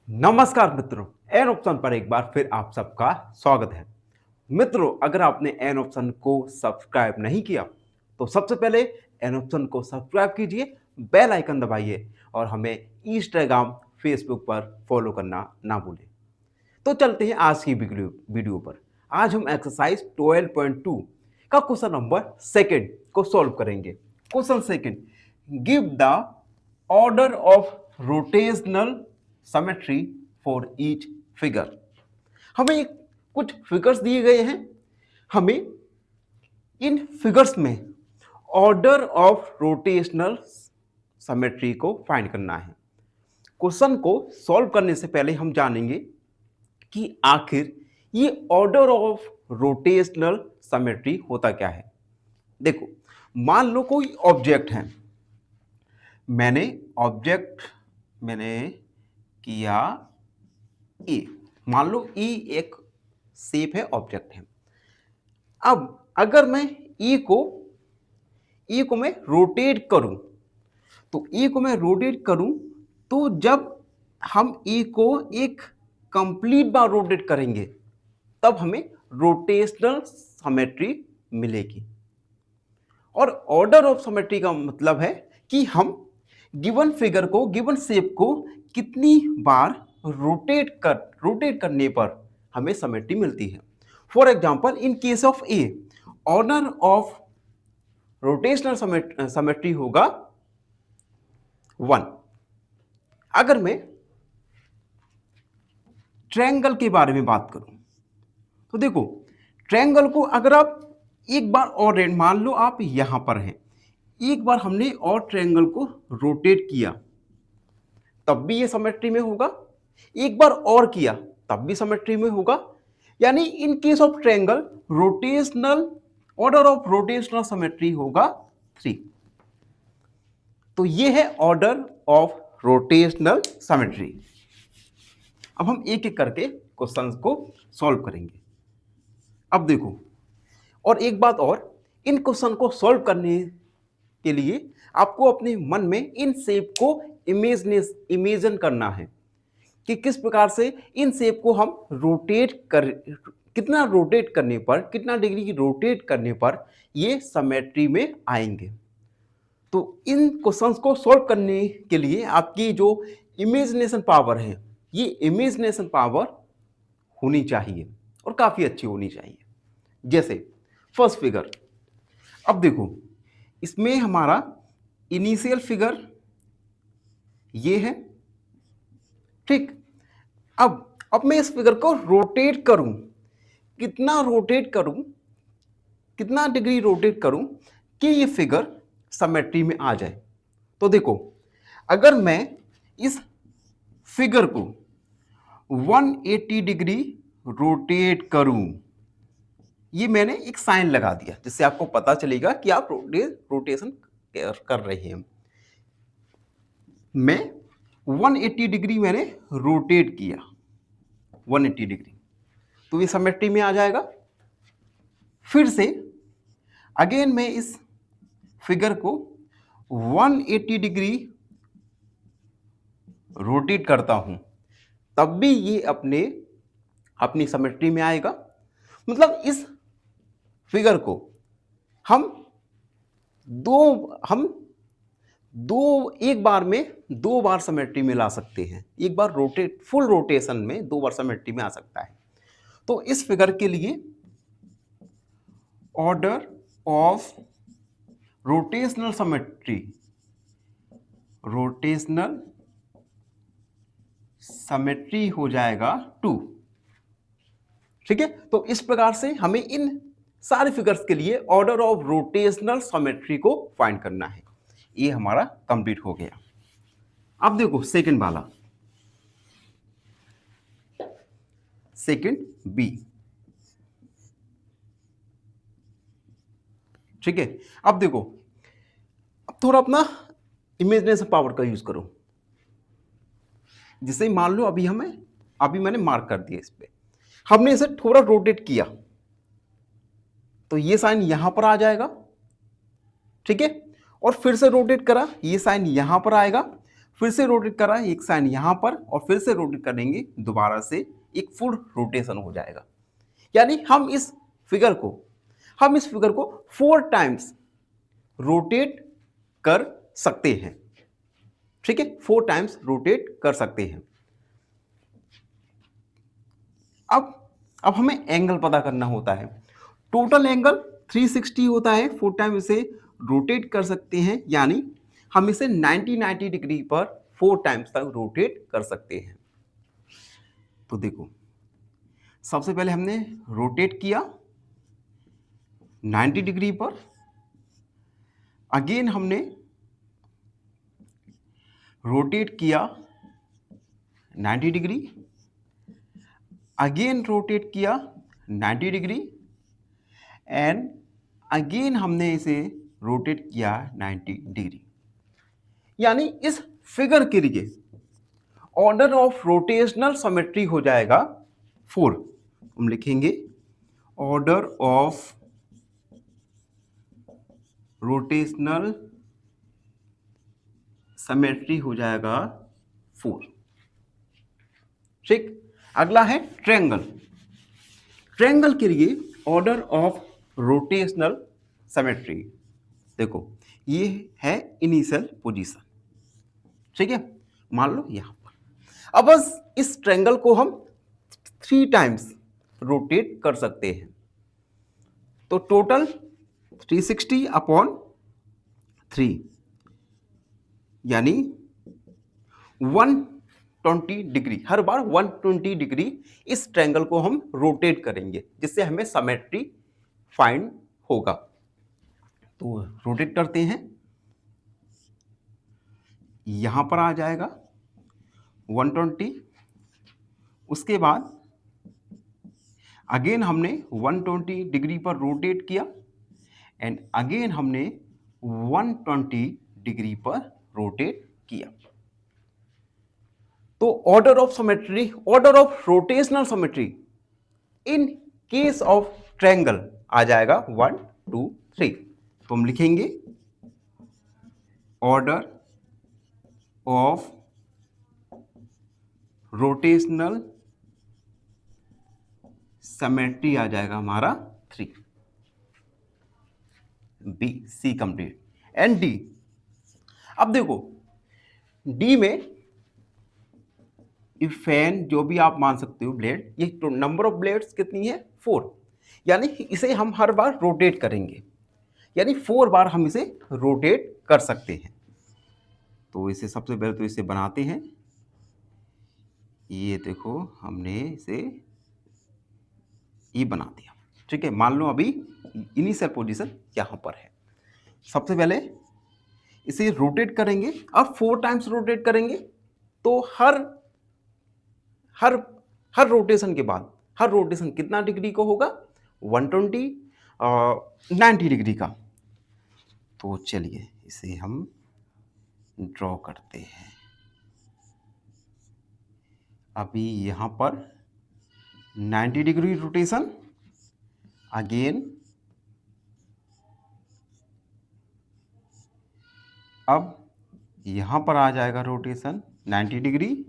नमस्कार मित्रों, an option पर एक बार फिर आप सबका स्वागत है। मित्रों, अगर आपने एन ऑप्शन को सब्सक्राइब नहीं किया तो सबसे पहले एन ऑप्शन को सब्सक्राइब कीजिए, बेल आइकन दबाइए और हमें इंस्टाग्राम फेसबुक पर फॉलो करना ना भूलें। तो चलते हैं आज की वीडियो पर। आज हम एक्सरसाइज 12.2 का क्वेश्चन नंबर सेकंड को सॉल्व करेंगे। Question second, give the order of rotational symmetry for each figure. हमें कुछ फिगर्स दिए गए हैं, हमें इन फिगर्स में ऑर्डर ऑफ रोटेशनल सिमेट्री को फाइंड करना है। क्वेश्चन को सॉल्व करने से पहले हम जानेंगे कि आखिर ये ऑर्डर ऑफ रोटेशनल सिमेट्री होता क्या है। देखो, मान लो कोई ऑब्जेक्ट है, मैंने किया ए, मान लो ई एक शेप है, ऑब्जेक्ट है। अब अगर मैं ई को मैं रोटेट करूं, तो ई को मैं रोटेट करूं तो जब हम ई को एक कंप्लीट बार रोटेट करेंगे तब हमें रोटेशनल सिमेट्री मिलेगी। और ऑर्डर ऑफ सिमेट्री का मतलब है कि हम गिवन फिगर को, गिवन शेप को कितनी बार रोटेट करने पर हमें सिमेट्री मिलती है। For example, in case of A, order of rotational symmetry होगा 1। अगर मैं ट्रायंगल के बारे में बात करूं तो देखो, ट्रायंगल को अगर आप एक बार और, मान लो आप यहां पर हैं, एक बार हमने और ट्रायंगल को रोटेट किया तब भी ये सिमेट्री में होगा, एक बार और किया तब भी सिमेट्री में होगा। यानी इन case of triangle rotational, order of rotational symmetry होगा 3। तो ये है ऑर्डर ऑफ रोटेशनल सिमेट्री। अब हम एक एक करके क्वेश्चंस को सॉल्व करेंगे। अब देखो, और एक बात और, इन क्वेश्चन को सॉल्व करने के लिए आपको अपने मन में इन शेप को इमेजिन करना है कि किस प्रकार से इन शेप को हम कितना रोटेट करने पर, कितना डिग्री रोटेट करने पर ये सिमेट्री में आएंगे। तो इन क्वेश्चंस को सॉल्व करने के लिए आपकी जो इमेजिनेशन पावर है, ये इमेजिनेशन पावर होनी चाहिए और काफ़ी अच्छी होनी चाहिए। जैसे फर्स्ट फिगर, अब देखो, इसमें हमारा इनिशियल फिगर ये है, ठीक। अब मैं इस फिगर को रोटेट करूं, कितना डिग्री रोटेट करूं कि ये फिगर सिमेट्री में आ जाए। तो देखो, अगर मैं इस फिगर को 180 डिग्री रोटेट करूं, ये मैंने एक साइन लगा दिया जिससे आपको पता चलेगा कि आप रोटेशन कर रहे हैं। मैं 180 डिग्री मैंने रोटेट किया, 180 डिग्री, तो ये सिमेट्री में आ जाएगा। फिर से अगेन मैं इस फिगर को 180 डिग्री रोटेट करता हूं, तब भी ये अपनी सिमेट्री में आएगा। मतलब इस फिगर को हम एक बार में 2 बार सिमेट्री में ला सकते हैं। एक बार फुल रोटेशन में 2 बार सिमेट्री में आ सकता है। तो इस फिगर के लिए ऑर्डर ऑफ रोटेशनल सिमेट्री हो जाएगा 2। ठीक है, तो इस प्रकार से हमें इन सारे फिगर्स के लिए ऑर्डर ऑफ रोटेशनल सिमेट्री को फाइंड करना है। ये हमारा कंप्लीट हो गया। अब देखो सेकंड वाला, सेकंड बी, ठीक है। अब देखो, अब थोड़ा अपना इमेजिनेशन पावर का यूज करो। जिसे मान लो अभी मैंने मार्क कर दिया, इस पे हमने इसे थोड़ा रोटेट किया तो ये साइन यहां पर आ जाएगा, ठीक है। और फिर से रोटेट करा, ये साइन यहां पर आएगा। फिर से रोटेट करा एक साइन यहाँ पर और फिर से रोटेट करेंगे दोबारा से एक फुल रोटेशन हो जाएगा। यानी हम इस फिगर को 4 टाइम्स रोटेट कर सकते हैं। ठीक है, 4 टाइम्स रोटेट कर सकते हैं। अब हमें एंगल पता करना होता है। टोटल एंगल 360 होता है, 4 टाइम इसे रोटेट कर सकते हैं, यानी हम इसे 90 डिग्री पर 4 टाइम्स तक रोटेट कर सकते हैं। तो देखो, सबसे पहले हमने रोटेट किया 90 डिग्री पर, अगेन हमने रोटेट किया 90 डिग्री, अगेन रोटेट किया 90 डिग्री एंड अगेन हमने इसे रोटेट किया 90 डिग्री। यानी इस फिगर के लिए ऑर्डर ऑफ रोटेशनल सिमेट्री हो जाएगा 4। हम लिखेंगे ऑर्डर ऑफ रोटेशनल सिमेट्री हो जाएगा 4। ठीक, अगला है ट्रायंगल। ट्रायंगल के लिए ऑर्डर ऑफ रोटेशनल सिमेट्री, देखो ये है इनिशियल पोजीशन। ठीक है, मान लो यहां पर। अब बस इस ट्रायंगल को हम 3 टाइम्स रोटेट कर सकते हैं, तो टोटल 360 अपॉन 3 यानी 120 डिग्री। हर बार 120 डिग्री इस ट्रायंगल को हम रोटेट करेंगे, जिससे हमें सिमेट्री फाइंड होगा। तो रोटेट करते हैं, यहां पर आ जाएगा 120, उसके बाद अगेन हमने 120 डिग्री पर रोटेट किया एंड अगेन हमने 120 डिग्री पर रोटेट किया। तो order of symmetry, order of rotational symmetry in case of triangle आ जाएगा 1 2 3। तो हम लिखेंगे ऑर्डर ऑफ रोटेशनल सिमेट्री आ जाएगा हमारा 3। B C complete and D. अब देखो डी में फैन जो भी आप मान सकते हो ब्लेड, ये तो नंबर ऑफ ब्लेड्स कितनी है 4, यानी इसे हम हर बार रोटेट करेंगे, यानी 4 बार हम इसे रोटेट कर सकते हैं। तो इसे सबसे पहले तो इसे बनाते हैं। ये देखो हमने इसे ये बना दिया। ठीक है, मान लो अभी इनिशियल पोजीशन यहां पर है। सबसे पहले इसे रोटेट करेंगे, अब 4 टाइम्स रोटेट करेंगे, तो हर रोटेशन के बाद, हर रोटेशन कितना डिग्री को होगा 120 90 डिग्री का। तो चलिए इसे हम ड्रॉ करते हैं। अभी यहां पर 90 डिग्री रोटेशन, अगेन अब यहां पर आ जाएगा रोटेशन 90 डिग्री,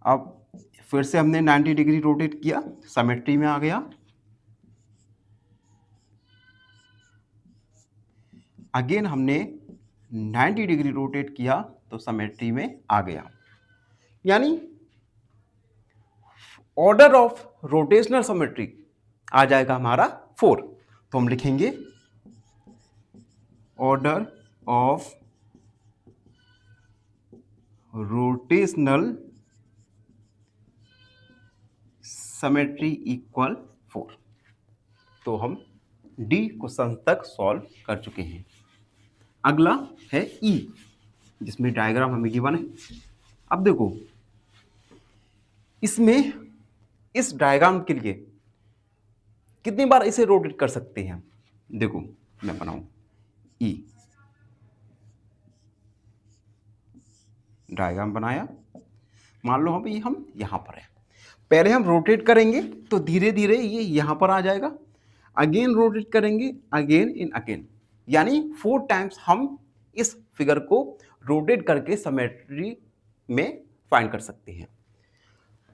अब फिर से हमने 90 डिग्री रोटेट किया, सिमेट्री में आ गया, अगेन हमने 90 डिग्री रोटेट किया तो सिमेट्री में आ गया। यानी ऑर्डर ऑफ रोटेशनल सिमेट्री आ जाएगा हमारा 4। तो हम लिखेंगे order of rotational symmetry equal 4। तो हम डी क्वेश्चन तक सॉल्व कर चुके हैं। अगला है ई, जिसमें डायग्राम हमें गिवन है। अब देखो इसमें इस डायग्राम के लिए कितनी बार इसे रोटेट कर सकते हैं। देखो मैं बनाऊं ई, डायग्राम बनाया, मान लो अभी हम यहां पर है। पहले हम रोटेट करेंगे तो धीरे धीरे ये यहां पर आ जाएगा, अगेन रोटेट करेंगे, अगेन इन अगेन यानी 4 टाइम्स हम इस फिगर को रोटेट करके सिमेट्री में फाइंड कर सकते हैं।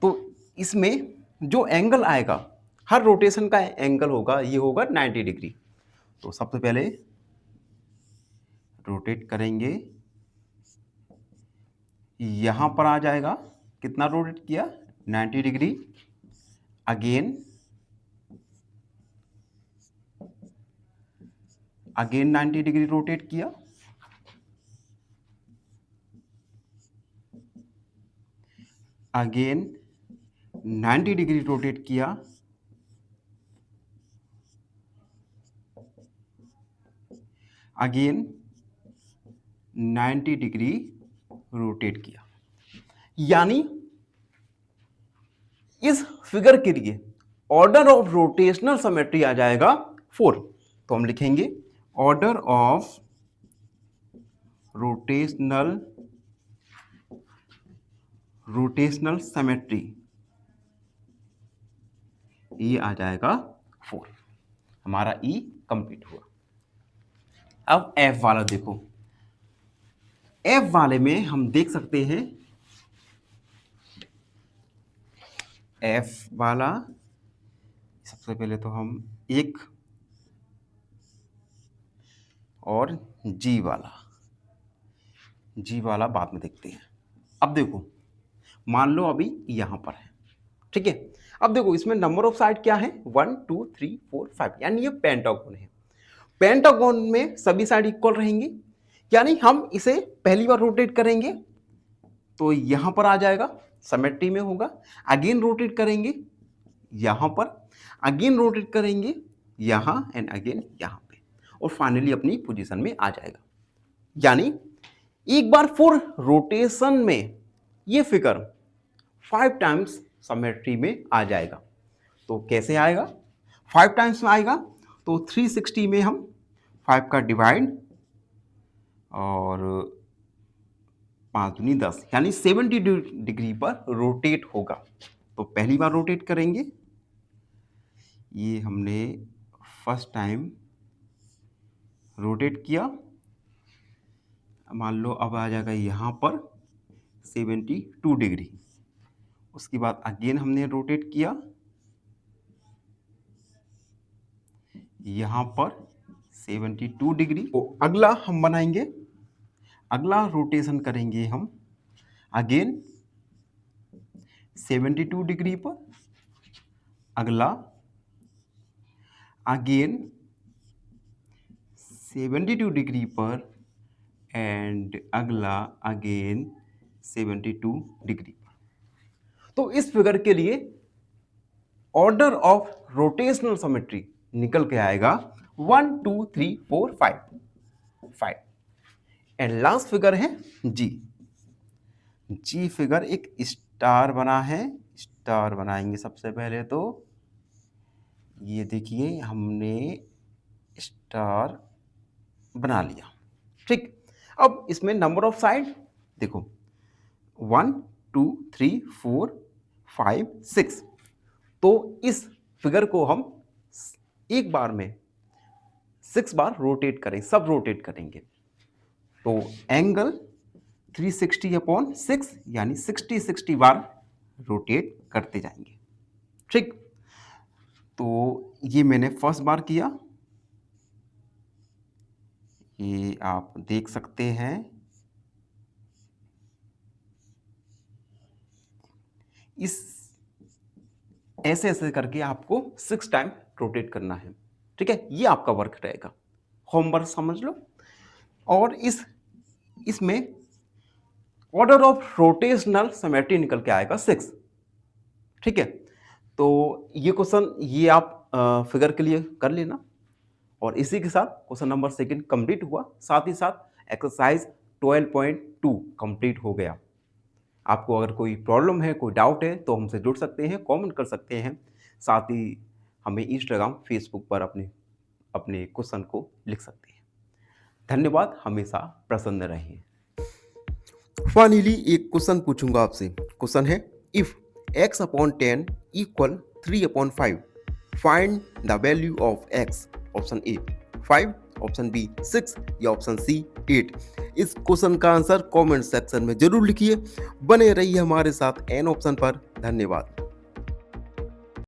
तो इसमें जो एंगल आएगा, हर रोटेशन का एंगल होगा, ये होगा 90 डिग्री। तो सबसे पहले रोटेट करेंगे, यहां पर आ जाएगा, कितना रोटेट किया, 90 डिग्री। अगेन 90 डिग्री रोटेट किया, अगेन 90 डिग्री रोटेट किया, अगेन 90 डिग्री रोटेट किया। यानी इस फिगर के लिए ऑर्डर ऑफ रोटेशनल सिमेट्री आ जाएगा 4। तो हम लिखेंगे ऑर्डर ऑफ रोटेशनल सिमेट्री, ये आ जाएगा 4। हमारा ई कंप्लीट हुआ। अब एफ वाला देखो, एफ वाले में हम देख सकते हैं, एफ वाला सबसे पहले तो हम एक और जी वाला बाद में देखते हैं। अब देखो, मान लो अभी यहां पर है, ठीक है। अब देखो इसमें नंबर ऑफ साइड क्या है, 1 2 3 4 5, यानी ये पेंटागोन है। पेंटागोन में सभी साइड इक्वल रहेंगी, यानी हम इसे पहली बार रोटेट करेंगे तो यहां पर आ जाएगा, सिमेट्री में होगा। अगेन रोटेट करेंगे यहां पर, अगेन रोटेट करेंगे यहां एंड अगेन यहां पे, और फाइनली अपनी पोजीशन में आ जाएगा। यानी एक बार 4 रोटेशन में ये फिगर 5 टाइम्स सिमेट्री में आ जाएगा। तो कैसे आएगा, 5 टाइम्स में आएगा तो 360 में हम 5 का डिवाइड और 5 दूनी 10, यानी 70 डिग्री पर रोटेट होगा। तो पहली बार रोटेट करेंगे, ये हमने फर्स्ट टाइम रोटेट किया, मान लो अब आ जाएगा यहाँ पर 72 डिग्री। उसके बाद अगेन हमने रोटेट किया, यहाँ पर 72 डिग्री। तो अगला हम बनाएंगे, अगला रोटेशन करेंगे हम अगेन 72 डिग्री पर, अगला अगेन 72 डिग्री पर, एंड अगला अगेन 72 डिग्री पर। तो इस फिगर के लिए ऑर्डर ऑफ रोटेशनल सिमेट्री निकल के आएगा 1 2 3 4 5। एंड लास्ट फिगर है जी फिगर एक स्टार बना है। स्टार बनाएंगे सबसे पहले, तो ये देखिए हमने स्टार बना लिया, ठीक। अब इसमें नंबर ऑफ साइड देखो, 1 2 3 4 5 6। तो इस फिगर को हम एक बार में 6 बार रोटेट करें, सब रोटेट करेंगे। तो एंगल 360/6, यानी 60 बार रोटेट करते जाएंगे, ठीक। तो ये मैंने फर्स्ट बार किया, ये आप देख सकते हैं। इस ऐसे करके आपको 6 टाइम रोटेट करना है, ठीक है। ये आपका वर्क रहेगा, होमवर्क समझ लो। और इसमें ऑर्डर ऑफ रोटेशनल सिमेट्री निकल के आएगा 6, ठीक है। तो ये क्वेश्चन ये आप फिगर के लिए कर लेना, और इसी के साथ क्वेश्चन नंबर 2 कंप्लीट हुआ। साथ ही साथ एक्सरसाइज 12.2 कंप्लीट हो गया। आपको अगर कोई प्रॉब्लम है, कोई डाउट है, तो हमसे जुड़ सकते हैं, कमेंट कर सकते हैं। साथ ही हमें इंस्टाग्राम, फेसबुक पर अपने क्वेश्चन को लिख सकते हैं। धन्यवाद, हमेशा प्रसन्न रहें। फाइनली एक क्वेश्चन पूछूंगा आपसे। क्वेश्चन है, if x/10 = 3/5, find the value of x। Option A 5, option B 6 या ऑप्शन सी 8? इस क्वेश्चन का आंसर कमेंट सेक्शन में जरूर लिखिए। बने रहिए हमारे साथ एन ऑप्शन पर। धन्यवाद।